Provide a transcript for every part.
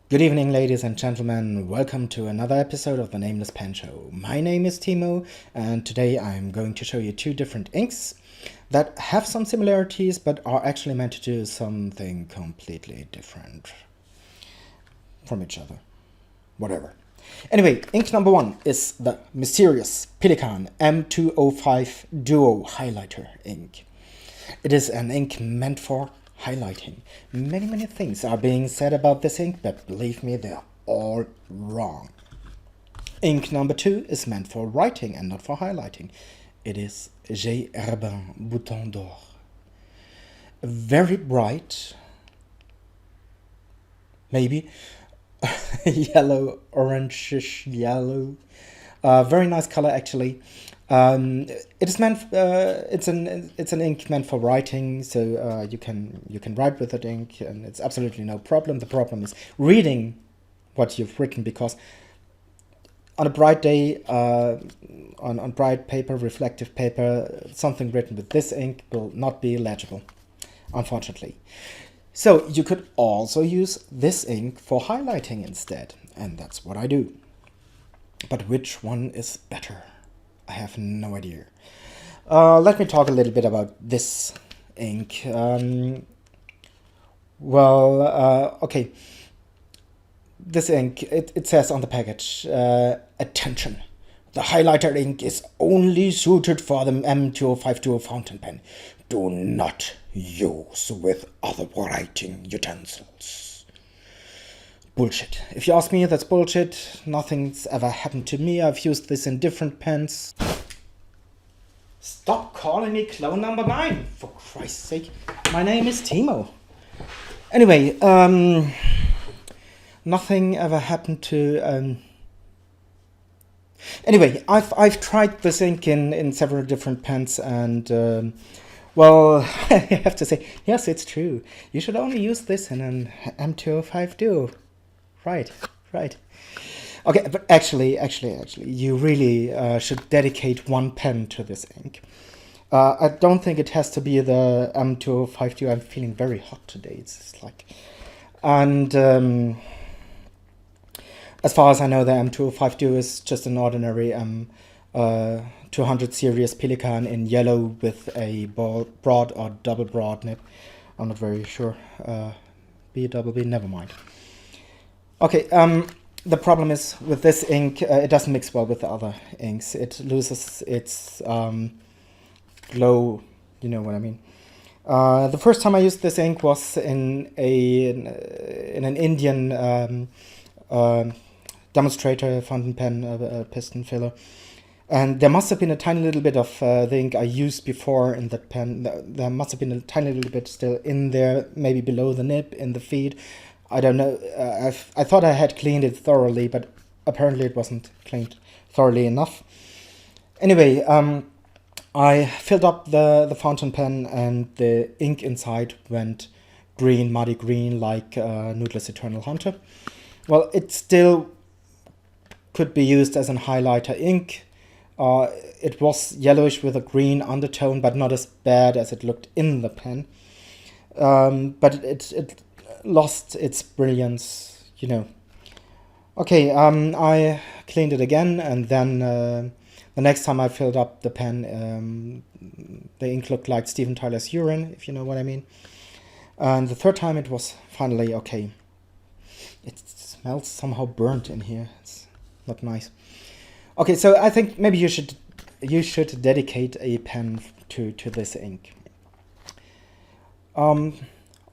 Good evening, ladies and gentlemen. Welcome to another episode of the Nameless Pen Show. My name is Timo, and today I'm going to show you two different inks that have some similarities but are actually meant to do something completely different from each other. Whatever. Anyway, ink number one is the mysterious Pelikan M205 Duo Highlighter ink. It is an ink meant for highlighting. Many things are being said about this ink, but believe me, they're all wrong. Ink number two is meant for writing and not for highlighting. It is Herbin Bouton D'Or. Very bright, maybe yellow, orangish yellow. Very nice color actually. It is meant. It's an ink meant for writing, so you can write with that ink, and it's absolutely no problem. The problem is reading what you've written, because on a bright day, on bright paper, reflective paper, something written with this ink will not be legible, unfortunately. So you could also use this ink for highlighting instead, and that's what I do. But which one is better? I have no idea. Let me talk a little bit about this ink. Okay. This ink, it says on the package, attention, the highlighter ink is only suited for the M205 Duo fountain pen. Do not use with other writing utensils. Bullshit. If you ask me, that's bullshit. Nothing's ever happened to me. I've used this in different pens. Stop calling me clone number 9, for Christ's sake. My name is Timo. Anyway, nothing ever happened to... Anyway, I've tried this ink in several different pens, and... well, I have to say, yes, it's true. You should only use this in an M205 Duo. Right. Okay, but actually, you really should dedicate one pen to this ink. I don't think it has to be the M205 Duo. I'm feeling very hot today. It's like... And as far as I know, the M205 Duo is just an ordinary 200 series Pelikan in yellow with a broad or double broad nib. I'm not very sure. B, double B, never mind. Okay, the problem is with this ink, it doesn't mix well with the other inks. It loses its glow, you know what I mean. The first time I used this ink was in an Indian demonstrator fountain pen, piston filler. And there must have been a tiny little bit of the ink I used before in that pen. There must have been a tiny little bit still in there, maybe below the nib, in the feed. I don't know. I thought I had cleaned it thoroughly, but apparently it wasn't cleaned thoroughly enough. Anyway, I filled up the fountain pen, and the ink inside went green, muddy green, like Noodler's Eternal Hunter. Well, it still could be used as a highlighter ink. It was yellowish with a green undertone, but not as bad as it looked in the pen. But it lost its brilliance, you know. Okay, I cleaned it again, and then the next time I filled up the pen, the ink looked like Steven Tyler's urine, if you know what I mean. And the third time it was finally okay. It smells somehow burnt in here. It's not nice. Okay, so I think maybe you should dedicate a pen to this ink.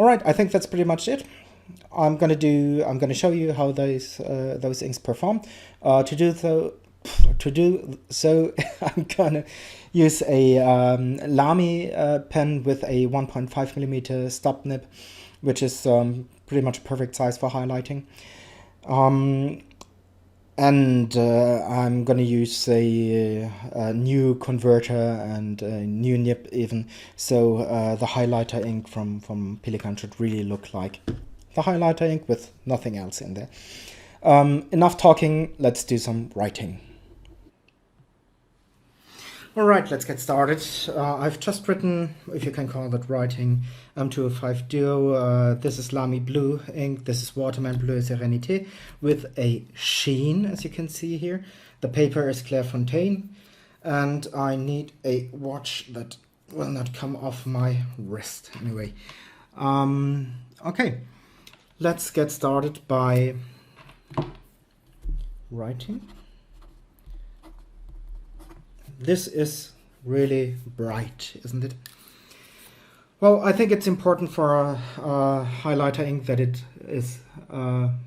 All right, I think that's pretty much it. I'm gonna show you how those inks perform. To do so, I'm gonna use a Lamy pen with a 1.5 millimeter stub nib, which is pretty much a perfect size for highlighting. And I'm gonna use a new converter and a new nib even, so the highlighter ink from Pelikan should really look like the highlighter ink with nothing else in there. Enough talking, let's do some writing. Alright, let's get started. I've just written, if you can call that writing, M205 Duo. This is Lamy Blue ink, this is Waterman Bleu Serenité with a sheen, as you can see here. The paper is Clairefontaine, and I need a watch that will not come off my wrist anyway. Okay, let's get started by writing. This is really bright, isn't it? Well, I think it's important for a highlighter ink that it is an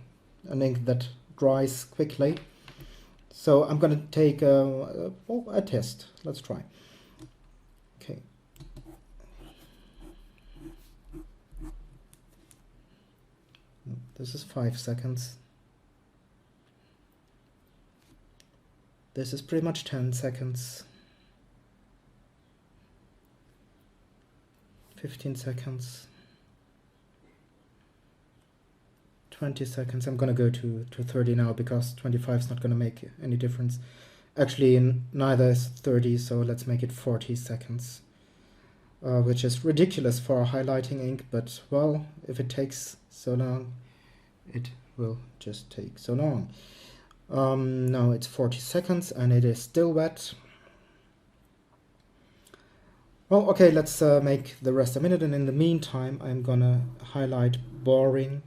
ink that dries quickly. So I'm going to take a test. Let's try. Okay. This is 5 seconds. This is pretty much 10 seconds. 15 seconds. 20 seconds. I'm gonna go to 30 now because 25 is not gonna make any difference. Actually, neither is 30, so let's make it 40 seconds. Which is ridiculous for a highlighting ink, but well, if it takes so long, it will just take so long. Now it's 40 seconds and it is still wet. Well, okay, let's make the rest a minute, and in the meantime I'm gonna highlight boring,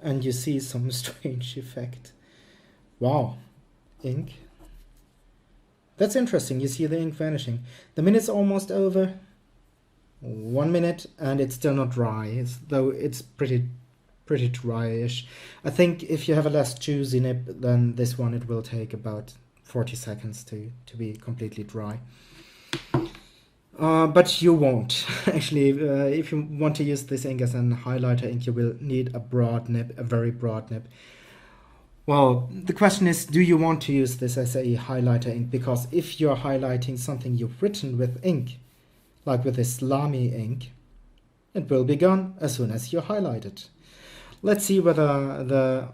and you see some strange effect. Wow, ink. That's interesting, you see the ink vanishing. The minute's almost over. 1 minute and it's still not dry, though it's pretty dryish. I think if you have a less juicy nib than this one, it will take about 40 seconds to be completely dry. But you won't. Actually, if you want to use this ink as an highlighter ink, you will need a broad nib, a very broad nib. Well, the question is, do you want to use this as a highlighter ink? Because if you're highlighting something you've written with ink, like with this Lamy ink, it will be gone as soon as you highlight it. Let's see whether the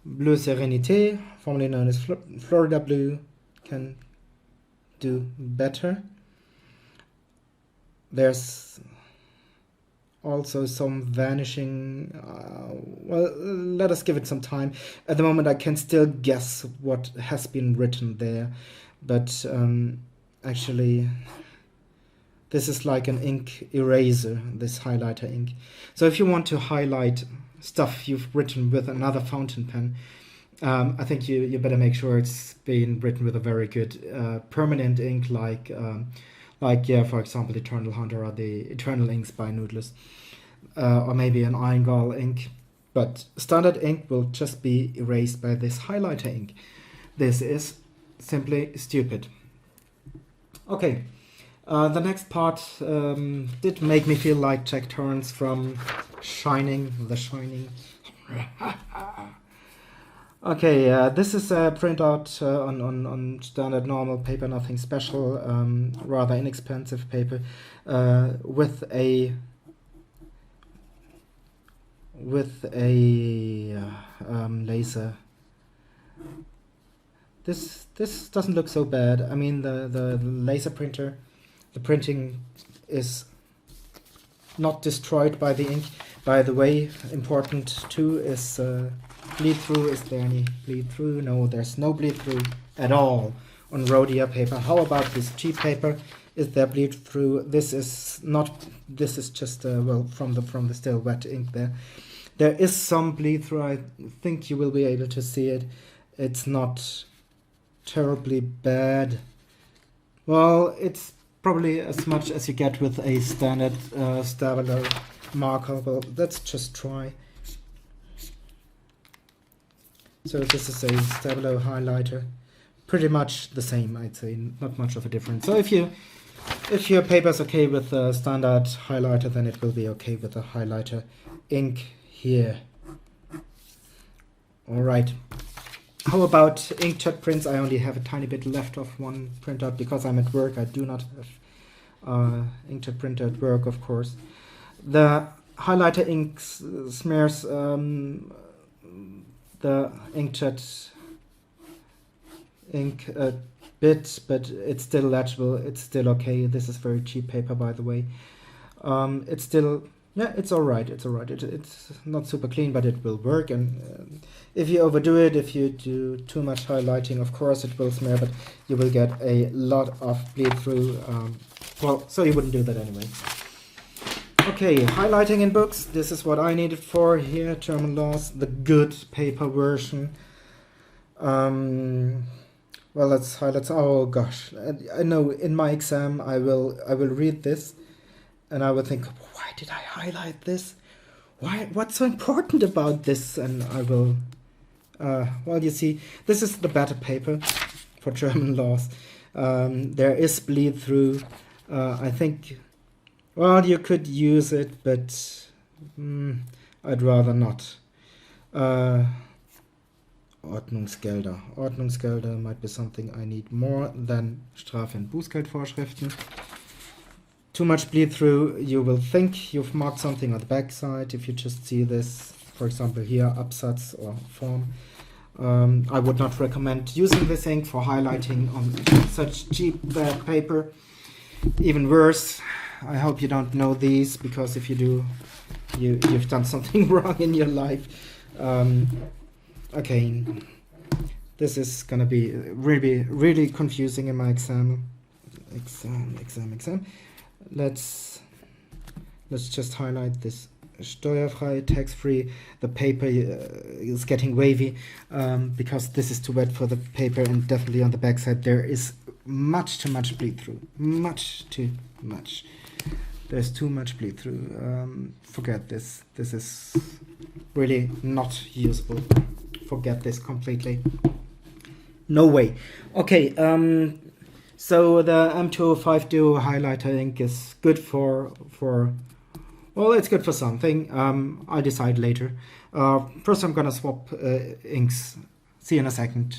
Bleu Serenité, formerly known as Florida Blue, can do better. There's also some vanishing. Well, let us give it some time. At the moment I can still guess what has been written there, but actually this is like an ink eraser, this highlighter ink. So if you want to highlight stuff you've written with another fountain pen, I think you better make sure it's been written with a very good permanent ink, like for example, Eternal Hunter or the Eternal Inks by Noodles, or maybe an Iron Gall ink. But standard ink will just be erased by this highlighter ink. This is simply stupid. Okay. The next part did make me feel like Jack Torrance from Shining, The Shining. Okay, this is a printout on standard normal paper, nothing special, rather inexpensive paper, with a laser. This doesn't look so bad. I mean, the laser printer, the printing is not destroyed by the ink. By the way, important too is bleed through. Is there any bleed through? No, there's no bleed through at all on Rhodia paper. How about this cheap paper? Is there bleed through? This is not. This is just well, from the still wet ink there. There is some bleed through. I think you will be able to see it. It's not terribly bad. Well, it's probably as much as you get with a standard Stabilo marker. Well, let's just try. So this is a Stabilo highlighter, pretty much the same, I'd say, not much of a difference. So if your paper's okay with a standard highlighter, then it will be okay with a highlighter ink here. All right. How about inkjet prints? I only have a tiny bit left of one printout because I'm at work. I do not have inkjet printer at work, of course. The highlighter ink smears the inkjet ink bit, but it's still legible. It's still okay. This is very cheap paper, by the way. It's still, yeah, it's all right. It's all right. It's not super clean, but it will work. And if you overdo it, if you do too much highlighting, of course it will smear, but you will get a lot of bleed through. Well, so you wouldn't do that anyway. Okay, highlighting in books. This is what I needed for here. German laws, the good paper version. Well, let's highlight. Oh gosh, I know in my exam I will read this, and I will think, why did I highlight this? Why? What's so important about this? And I will. Well, you see, this is the better paper for German laws. There is bleed through. I think. Well, you could use it, but I'd rather not. Ordnungsgelder. Ordnungsgelder might be something I need more than Strafe- und Bußgeldvorschriften. Too much bleed through, you will think you've marked something on the back side. If you just see this, for example here, Absatz or form. I would not recommend using this ink for highlighting on such cheap bad paper. Even worse, I hope you don't know these, because if you do, you've done something wrong in your life. Okay, this is gonna be really confusing in my exam. Let's just highlight this steuerfrei, tax-free. The paper is getting wavy because this is too wet for the paper, and definitely on the back side there is much too much bleed through. Much too much. There's too much bleed through. Forget this. This is really not usable. Forget this completely. No way. Okay, so the M205 Duo highlighter ink is good for well, it's good for something. I'll decide later. First I'm gonna swap inks. See you in a second.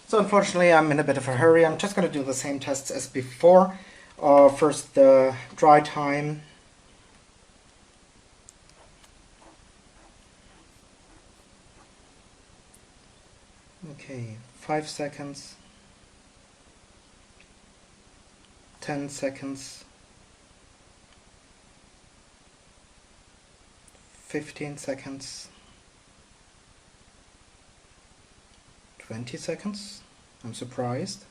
So unfortunately I'm in a bit of a hurry. I'm just gonna do the same tests as before. First the dry time. Okay, 5 seconds, 10 seconds, 15 seconds, 20 seconds. I'm surprised.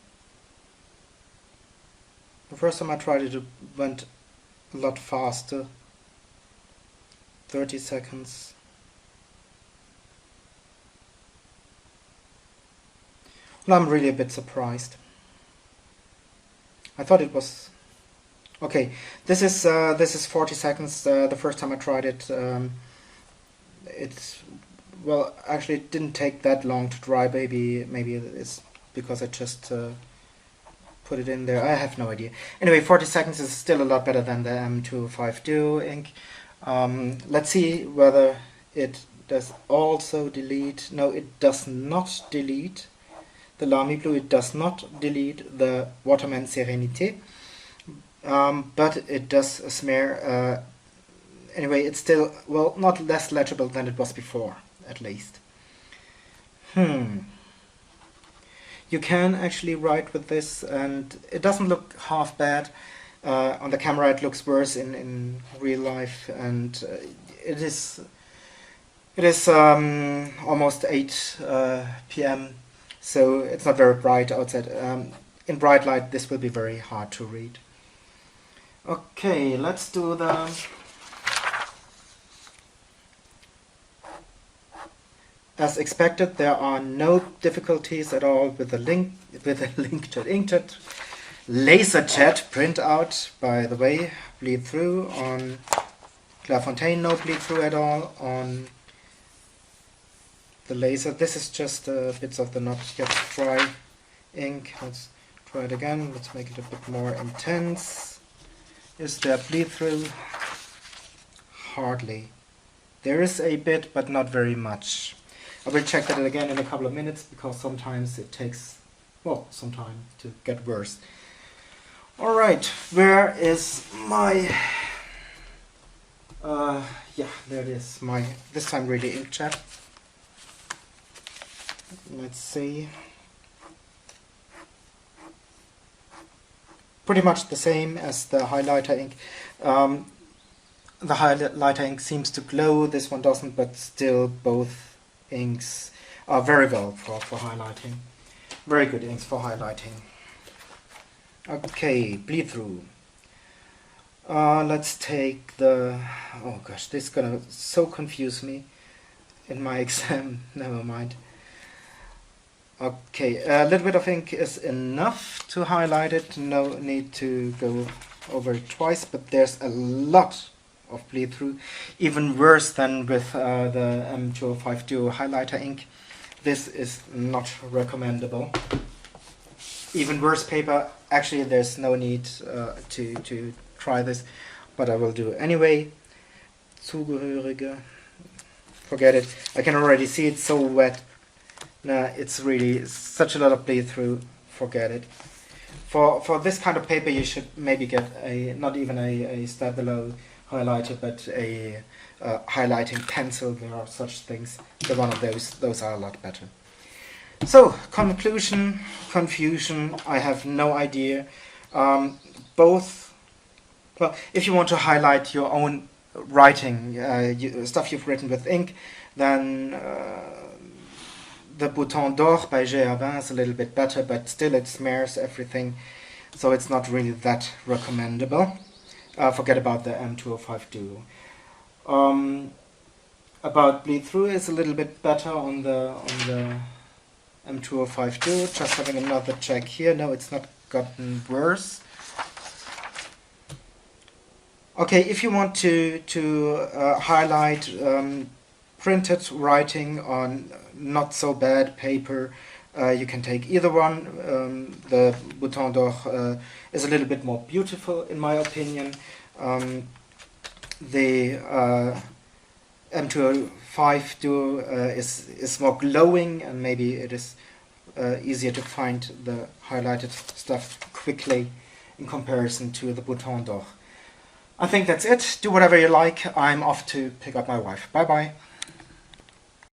The first time I tried it, it went a lot faster. 30 seconds. Well, I'm really a bit surprised. I thought it was okay. This is 40 seconds. The first time I tried it, it's well, actually, it didn't take that long to dry. Maybe it's because I just put it in there. I have no idea. Anyway, 40 seconds is still a lot better than the M205 Duo ink. Let's see whether it does also delete. No, it does not delete the Lamy Blue. It does not delete the Waterman Sérénité, but it does smear. Anyway, it's still, well, not less legible than it was before, at least. You can actually write with this, and it doesn't look half bad. On the camera it looks worse in real life, and it is almost 8 p.m. So it's not very bright outside. In bright light this will be very hard to read. Okay, let's do the as expected. There are no difficulties at all with the inkjet LaserJet printout. By the way, bleed through on Clairefontaine, no bleed through at all on the laser. This is just bits of the not yet dry ink. Let's try it again. Let's make it a bit more intense. Is there bleed through? Hardly. There is a bit, but not very much. I will check that again in a couple of minutes, because sometimes it takes, well, some time to get worse. Alright, where is my yeah, there it is, my this time really inkjet. Let's see. Pretty much the same as the highlighter ink. The highlighter ink seems to glow, this one doesn't, but still both inks are very well for highlighting. Very good inks for highlighting. Okay, bleed through. Let's take the... oh gosh, this is gonna so confuse me in my exam. Never mind. Okay, a little bit of ink is enough to highlight it. No need to go over it twice, but there's a lot of bleed through. Even worse than with the M205 Duo highlighter ink. This is not recommendable. Even worse paper. Actually, there's no need to try this, but I will do it anyway. Zugehörige. Forget it. I can already see it's so wet. Nah, it's really such a lot of bleed through. Forget it. For this kind of paper, you should maybe get a not even a Stabilo highlighter, but a highlighting pencil. There are such things. The one of those are a lot better. So, conclusion, confusion, I have no idea. Both, well, if you want to highlight your own writing, stuff you've written with ink, then the Bouton D'Or by Herbin is a little bit better, but still it smears everything, so it's not really that recommendable. Forget about the M205 Duo. About bleed through is a little bit better on the M205 Duo. Just having another check here. No, it's not gotten worse. Okay, if you want to highlight printed writing on not so bad paper, you can take either one. The Bouton D'Or is a little bit more beautiful in my opinion. The M205 Duo is more glowing, and maybe it is easier to find the highlighted stuff quickly in comparison to the Bouton D'Or. I think that's it. Do whatever you like. I'm off to pick up my wife. Bye bye.